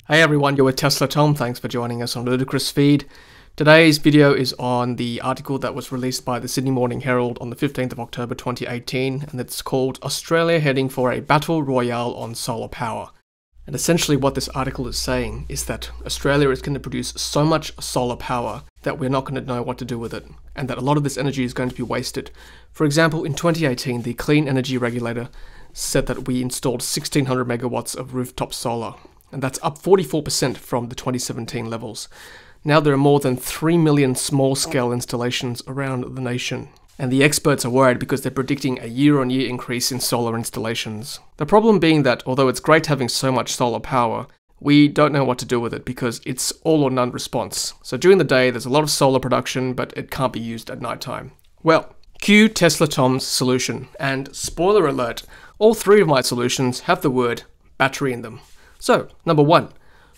Hey everyone, you're with Tesla Tom. Thanks for joining us on Ludicrous Feed. Today's video is on the article that was released by the Sydney Morning Herald on the 15th of October 2018, and it's called Australia Heading for a Battle Royale on Solar Power. And essentially what this article is saying is that Australia is going to produce so much solar power that we're not going to know what to do with it, and that a lot of this energy is going to be wasted. For example, in 2018, the Clean Energy Regulator said that we installed 1600 megawatts of rooftop solar, and that's up 44% from the 2017 levels. Now there are more than 3 million small-scale installations around the nation, and the experts are worried because they're predicting a year-on-year increase in solar installations. The problem being that although it's great having so much solar power, we don't know what to do with it because it's all or none response. So during the day there's a lot of solar production, but it can't be used at night time. Well, cue Tesla Tom's solution, and spoiler alert, all three of my solutions have the word battery in them. So, number 1,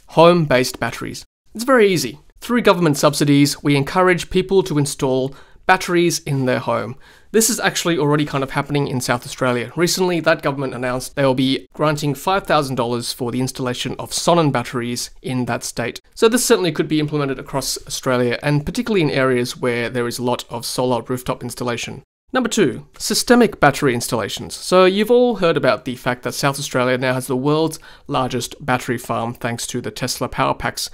home-based batteries. It's very easy. Through government subsidies, we encourage people to install batteries in their home. This is actually already kind of happening in South Australia. Recently, that government announced they will be granting $5,000 for the installation of Sonnen batteries in that state. So this certainly could be implemented across Australia, and particularly in areas where there is a lot of solar rooftop installation. Number 2, systemic battery installations. So you've all heard about the fact that South Australia now has the world's largest battery farm thanks to the Tesla power packs.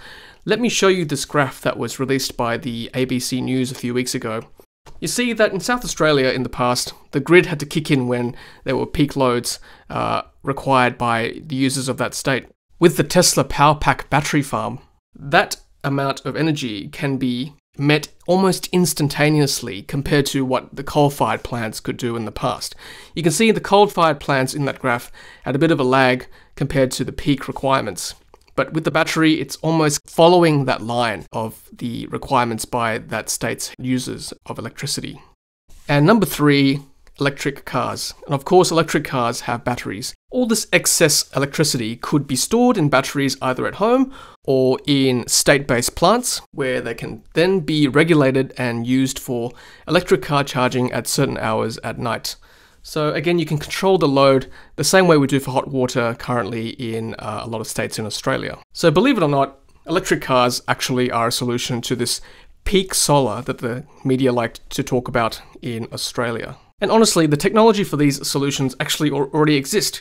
Let me show you this graph that was released by the ABC News a few weeks ago. You see that in South Australia in the past, the grid had to kick in when there were peak loads required by the users of that state. With the Tesla power pack battery farm, that amount of energy can be met almost instantaneously compared to what the coal-fired plants could do in the past. You can see the coal-fired plants in that graph had a bit of a lag compared to the peak requirements. But with the battery, it's almost following that line of the requirements by that state's users of electricity. And number 3, electric cars. And of course, electric cars have batteries. All this excess electricity could be stored in batteries either at home or in state-based plants, where they can then be regulated and used for electric car charging at certain hours at night. So again, you can control the load the same way we do for hot water currently in a lot of states in Australia. So believe it or not, electric cars actually are a solution to this peak solar that the media like to talk about in Australia. And honestly, the technology for these solutions actually already exist.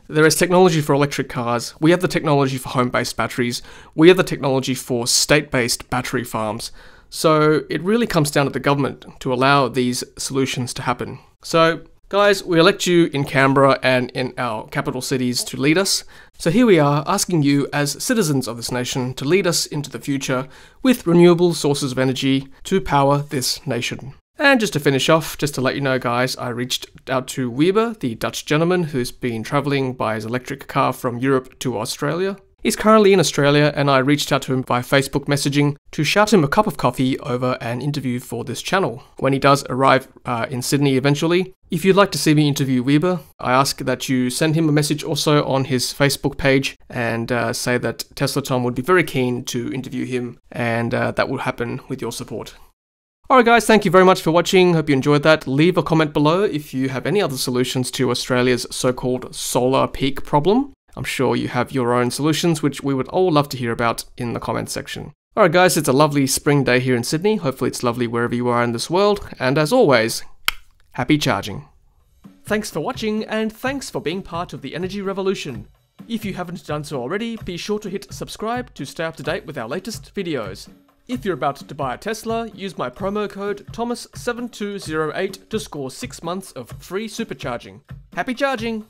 There is technology for electric cars, we have the technology for home-based batteries, we have the technology for state-based battery farms. So it really comes down to the government to allow these solutions to happen. So guys, we elect you in Canberra and in our capital cities to lead us. So here we are asking you as citizens of this nation to lead us into the future with renewable sources of energy to power this nation. And just to finish off, just to let you know guys, I reached out to Weber, the Dutch gentleman who's been travelling by his electric car from Europe to Australia. He's currently in Australia, and I reached out to him via Facebook messaging to shout him a cup of coffee over an interview for this channel when he does arrive in Sydney eventually. If you'd like to see me interview Weber, I ask that you send him a message also on his Facebook page and say that Tesla Tom would be very keen to interview him, and that will happen with your support. Alright guys, thank you very much for watching, hope you enjoyed that. Leave a comment below if you have any other solutions to Australia's so-called solar peak problem. I'm sure you have your own solutions, which we would all love to hear about in the comments section. Alright guys, it's a lovely spring day here in Sydney, hopefully it's lovely wherever you are in this world, and as always, happy charging. Thanks for watching, and thanks for being part of the energy revolution. If you haven't done so already, be sure to hit subscribe to stay up to date with our latest videos. If you're about to buy a Tesla, use my promo code Thomas7208 to score 6 months of free supercharging. Happy charging!